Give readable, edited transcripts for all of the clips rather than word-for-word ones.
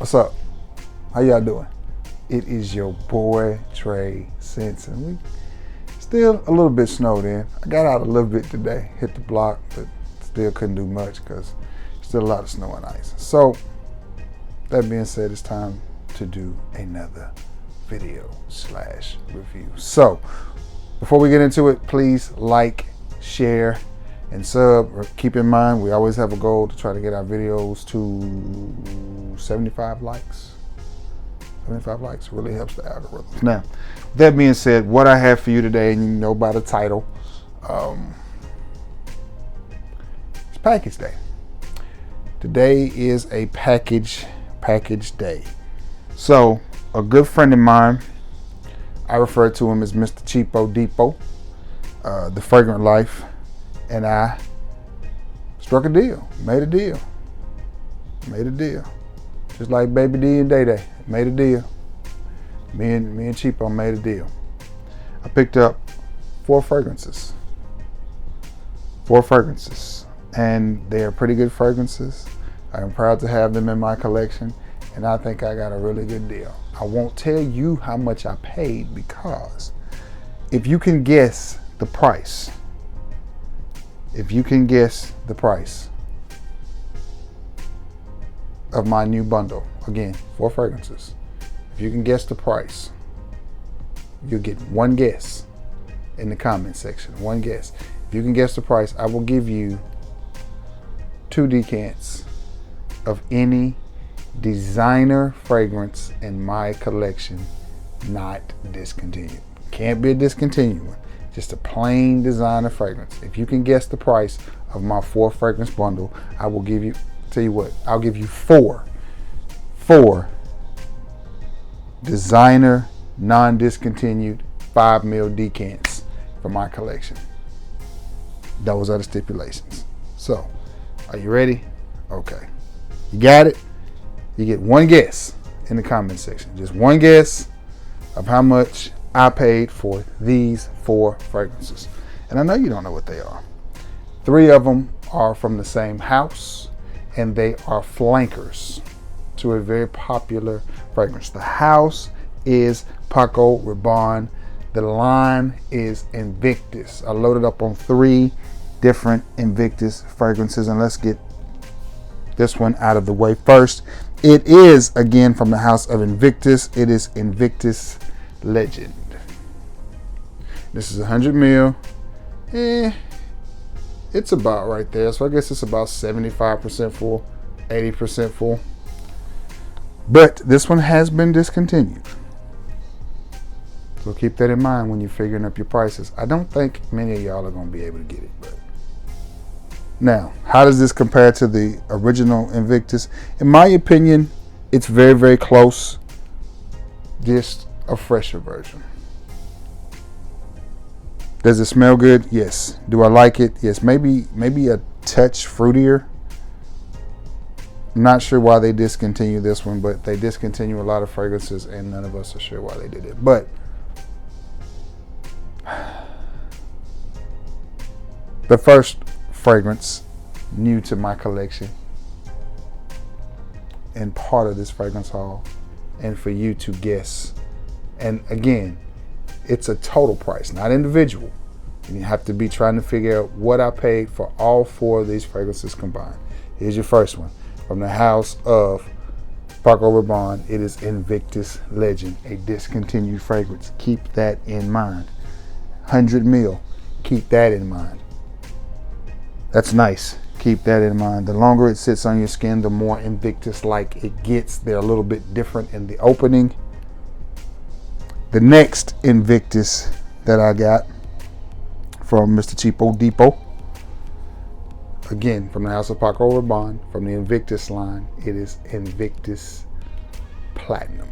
What's up? How y'all doing? It is your boy Trey Sense, and we still a little bit snowed in. I got out a little bit today, hit the block, but still couldn't do much because still a lot of snow and ice. So that being said, it's time to do another video/review. So before we get into it, please like, share, and sub. Keep in mind, we always have a goal to try to get our videos to 75 likes. 75 likes really helps the algorithms. Now, that being said, what I have for you today, and you know by the title, it's package day. Today is a package day. So, a good friend of mine, I refer to him as Mr. Cheapo Depot, The Fragrant Life, and I struck a deal, made a deal. Just like Baby D and Day Day, made a deal. Me and Cheapo made a deal. I picked up four fragrances, and they are pretty good fragrances. I am proud to have them in my collection, and I think I got a really good deal. I won't tell you how much I paid because if you can guess the price, of my new bundle, again, 4 fragrances. If you can guess the price, you'll get one guess in the comment section. One guess. If you can guess the price, I will give you 2 decants of any designer fragrance in my collection, not discontinued. Can't be a discontinued one. Just a plain designer fragrance. If you can guess the price of my 4 fragrance bundle, I will give you, tell you what, I'll give you 4 designer, non-discontinued 5 ml decants for my collection. Those are the stipulations. So, are you ready? Okay. You got it? You get one guess in the comment section. Just one guess of how much I paid for these 4 fragrances. And I know you don't know what they are. 3 of them are from the same house, and they are flankers to a very popular fragrance. The house is Paco Rabanne. The line is Invictus. I loaded up on 3 different Invictus fragrances, and let's get this one out of the way first. It is, again, from the house of Invictus. It is Invictus Legend. This is 100 ml. It's about right there. So I guess it's about 75% full, 80% full. But this one has been discontinued. So keep that in mind when you're figuring up your prices. I don't think many of y'all are going to be able to get it. But now, how does this compare to the original Invictus? In my opinion, it's very, very close. Just a fresher version. Does it smell good? Yes. Do I like it? Yes. Maybe a touch fruitier. I'm not sure why they discontinued this one, but they discontinue a lot of fragrances, and none of us are sure why they did it. But the first fragrance new to my collection and part of this fragrance haul, and for you to guess. And again, it's a total price, not individual. And you have to be trying to figure out what I paid for all 4 of these fragrances combined. Here's your first one. From the house of Paco Rabanne, it is Invictus Legend, a discontinued fragrance. Keep that in mind. 100 ml, keep that in mind. That's nice. Keep that in mind. The longer it sits on your skin, the more Invictus-like it gets. They're a little bit different in the opening. The next Invictus that I got from Mr. Cheapo Depot, again from the house of Paco Rabanne, from the Invictus line, it is Invictus Platinum.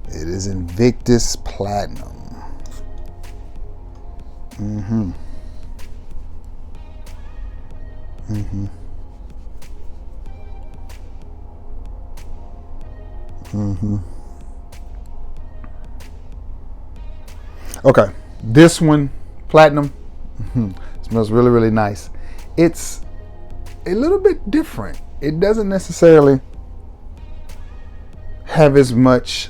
It is Invictus Platinum. Okay, this one, Platinum, smells really, really nice. It's a little bit different. It doesn't necessarily have as much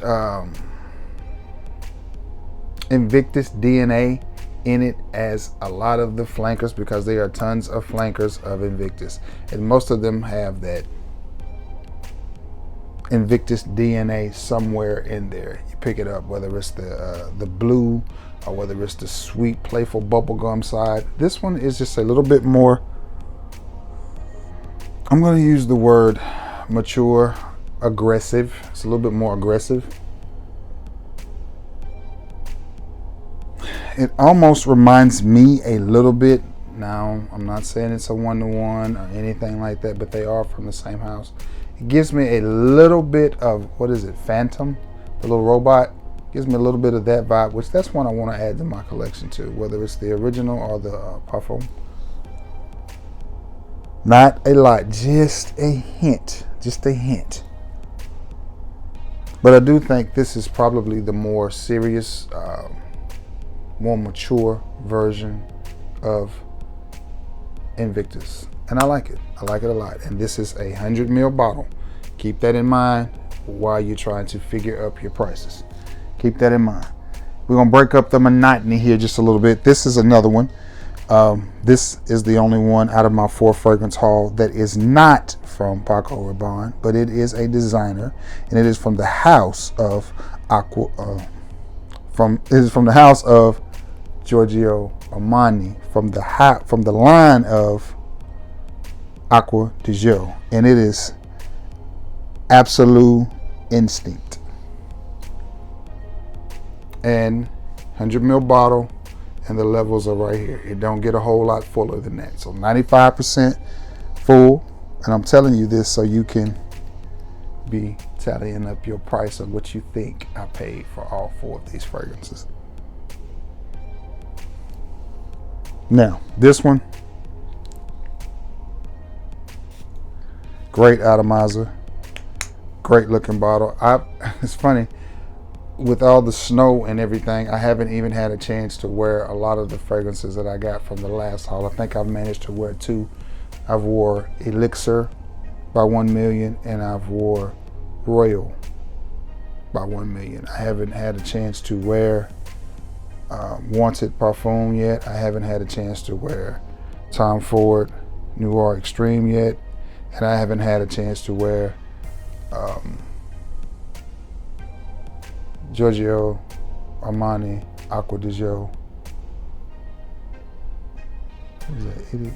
Invictus DNA in it as a lot of the flankers, because there are tons of flankers of Invictus, and most of them have that Invictus DNA somewhere in there. You pick it up, whether it's the blue or whether it's the sweet, playful bubblegum side. This one is just a little bit more, I'm going to use the word mature, aggressive. It's a little bit more aggressive. It almost reminds me a little bit. Now, I'm not saying it's a one-to-one or anything like that, but they are from the same house. It gives me a little bit of, what is it, Phantom, the little robot. Gives me a little bit of that vibe, which that's one I want to add to my collection too, whether it's the original or the Parfum. Not a lot, just a hint, But I do think this is probably the more serious, more mature version of Invictus, and I like it. I like it a lot. And this is a 100 ml bottle. Keep that in mind while you're trying to figure up your prices. Keep that in mind. We're gonna break up the monotony here just a little bit. This is another one. This is the only one out of my 4 fragrance haul that is not from Paco Rabanne, but it is a designer, and it is from the house of it is from the house of Giorgio Armani, from the line of Acqua di Gio, and it is Absolute Instinct. And 100 ml bottle, and the levels are right here. It don't get a whole lot fuller than that. So 95% full, and I'm telling you this so you can be tallying up your price of what you think I paid for all 4 of these fragrances. Now, this one, great atomizer, great looking bottle. It's funny, with all the snow and everything, I haven't even had a chance to wear a lot of the fragrances that I got from the last haul. I think I've managed to wear 2. I've wore Elixir by 1 million, and I've wore Royal by 1 million. I haven't had a chance to wear Wanted Parfum yet. I haven't had a chance to wear Tom Ford Noir Extreme yet, and I haven't had a chance to wear Giorgio Armani Acqua di Gio. What is that?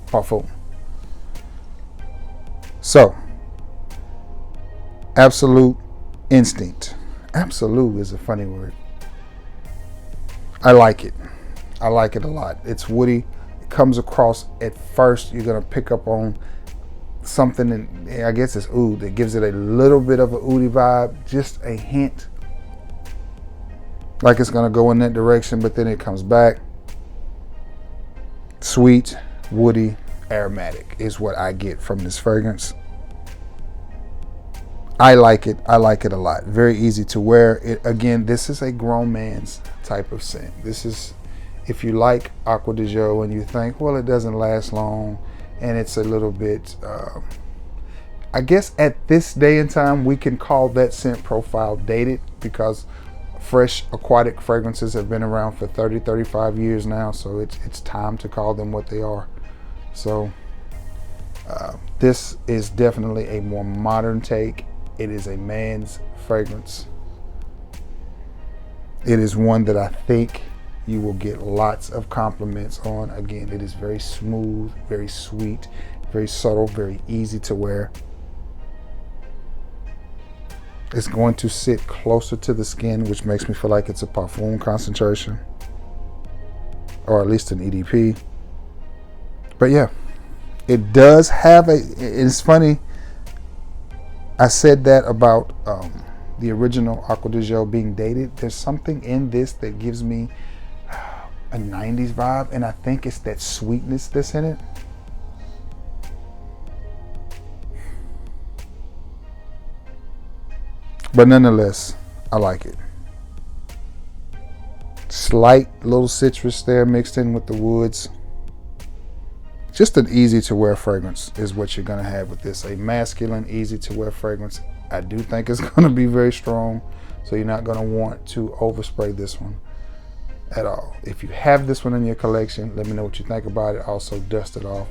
Parfum. So, Absolute Instinct. Absolute is a funny word. I like it. I like it a lot. It's woody. It comes across, at first, you're going to pick up on something, and I guess it's oud. It gives it a little bit of a oudy vibe, just a hint. Like it's going to go in that direction, but then it comes back. Sweet, woody, aromatic is what I get from this fragrance. I like it. I like it a lot. Very easy to wear. Again, this is a grown man's type of scent. This is, if you like Acqua di Gio and you think, well, it doesn't last long and it's a little bit, I guess at this day and time, we can call that scent profile dated, because fresh aquatic fragrances have been around for 30, 35 years now. So it's time to call them what they are. So this is definitely a more modern take. It is a man's fragrance. It is one that I think you will get lots of compliments on. Again, it is very smooth, very sweet, very subtle, very easy to wear. It's going to sit closer to the skin, which makes me feel like it's a Parfum concentration, or at least an EDP. But yeah, it does have it's funny, I said that about the original Acqua di Gio being dated. There's something in this that gives me a 90s vibe, and I think it's that sweetness that's in it. But nonetheless, I like it. Slight little citrus there mixed in with the woods. just an easy to wear fragrance is what you're going to have with this. A masculine, easy to wear fragrance. I do think it's going to be very strong, so you're not going to want to overspray this one at all. If you have this one in your collection, let me know what you think about it. Also dust it off,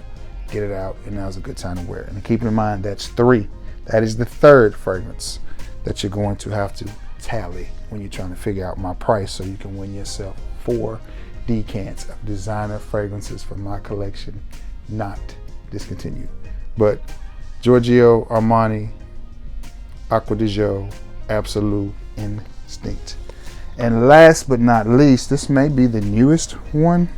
get it out, and now's a good time to wear it. And keep in mind, that's 3. That is the 3rd fragrance that you're going to have to tally when you're trying to figure out my price, so you can win yourself 4 decants of designer fragrances from my collection, not discontinued. But Giorgio Armani, Acqua di Gio, Absolute, Instinct. And last but not least, this may be the newest one,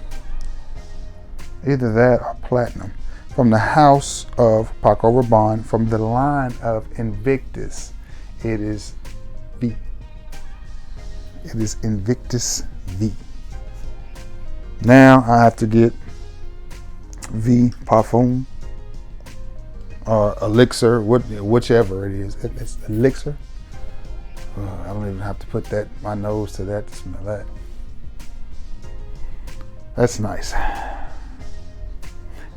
either that or Platinum, from the house of Paco Rabanne, from the line of Invictus. It is V. It is Invictus V. Now I have to get V Parfum or Elixir, whichever it is. It's Elixir. I don't even have to put that my nose to that to smell that. That's nice.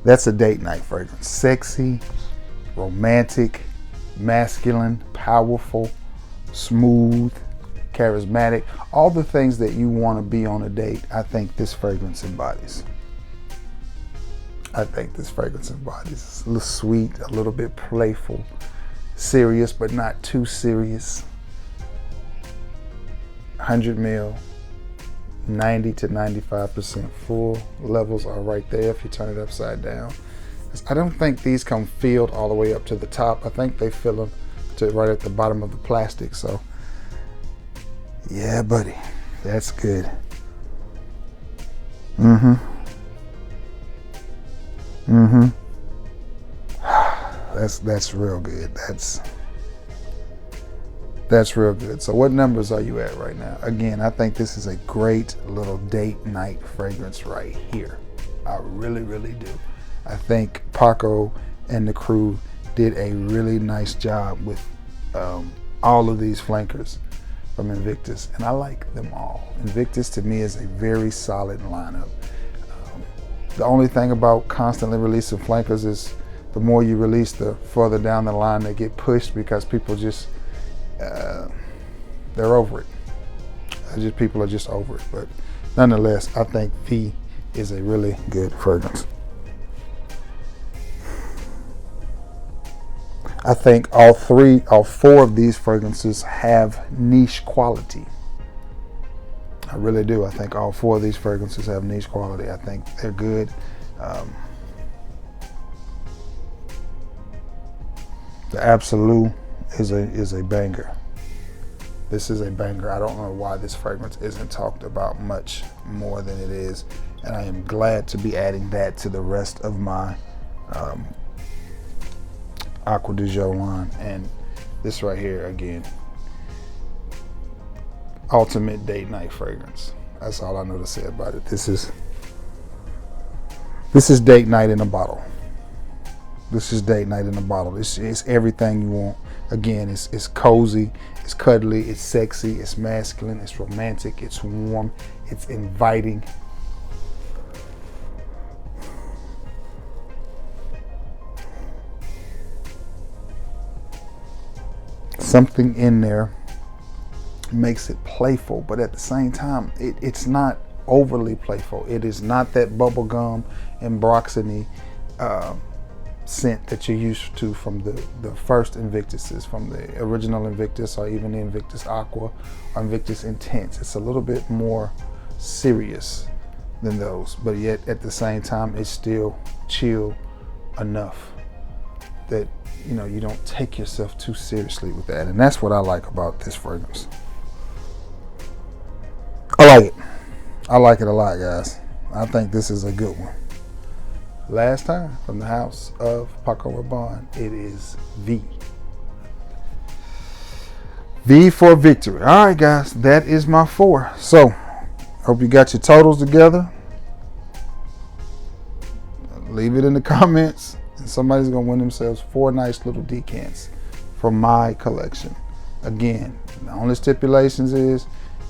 That's a date night fragrance. Sexy, romantic, masculine, powerful, smooth, charismatic, all the things that you want to be on a date. I think this fragrance embodies. It's a little sweet, a little bit playful, serious, but not too serious. 100 ml, 90 to 95% full. Levels are right there if you turn it upside down. I don't think these come filled all the way up to the top. I think they fill them to right at the bottom of the plastic. So yeah, buddy, that's good. That's real good. That's real good. So what numbers are you at right now? Again, I think this is a great little date night fragrance right here. I really, really do. I think Paco and the crew did a really nice job with all of these flankers from Invictus, and I like them all. Invictus to me is a very solid lineup. The only thing about constantly releasing flankers is the more you release, the further down the line they get pushed, because people just they're over it. People are just over it. But nonetheless, I think V is a really good fragrance. I think all 4 of these fragrances have niche quality. I really do. I think all 4 of these fragrances have niche quality. I think they're good. The Absolute is a banger. This is a banger. I don't know why this fragrance isn't talked about much more than it is, and I am glad to be adding that to the rest of my Acqua di Gio line. And this right here, again, ultimate date night fragrance. That's all I know to say about it. This is date night in a bottle. This is date night in a bottle. It's everything you want. Again, it's cozy, it's cuddly, it's sexy, it's masculine, it's romantic, it's warm, it's inviting. Something in there makes it playful, but at the same time, it's not overly playful. It is not that bubblegum and Broxany scent that you're used to from the first Invictuses, from the original Invictus, or even the Invictus Aqua or Invictus Intense. It's a little bit more serious than those, but yet at the same time, it's still chill enough that you don't take yourself too seriously with that. And that's what I like about this fragrance. I like it. I like it a lot, guys. I think this is a good one. Last time from the house of Paco Rabanne, it is V. V for victory. All right, guys, that is my 4. So, hope you got your totals together. Leave it in the comments, and somebody's gonna win themselves 4 nice little decants from my collection. Again, the only stipulations is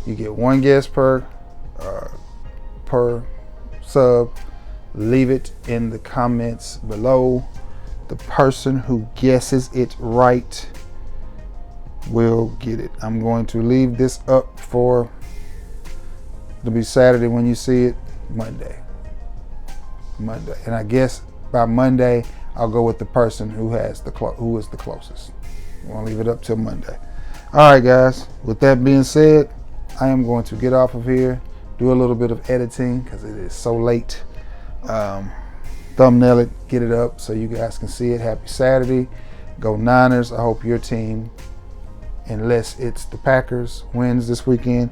you get 1 guest per sub. leave it in the comments below. The person who guesses it right will get it. I'm going to leave this up for, it'll be Saturday when you see it, Monday. And I guess by Monday I'll go with the person who is the closest. I'm gonna leave it up till Monday. All right, guys, with that being said, I am going to get off of here, do a little bit of editing because it is so late. Thumbnail it, get it up so you guys can see it. Happy Saturday. Go Niners. I hope your team, unless it's the Packers, wins this weekend.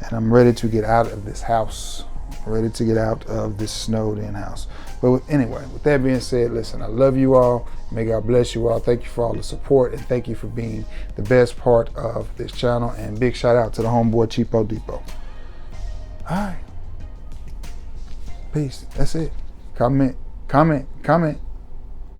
And I'm ready to get out of this house. Ready to get out of this snowed in house. But anyway, with that being said, listen, I love you all. May God bless you all. Thank you for all the support, and thank you for being the best part of this channel. And big shout out to the homeboy Cheapo Depot. All right. Peace. That's it. Comment.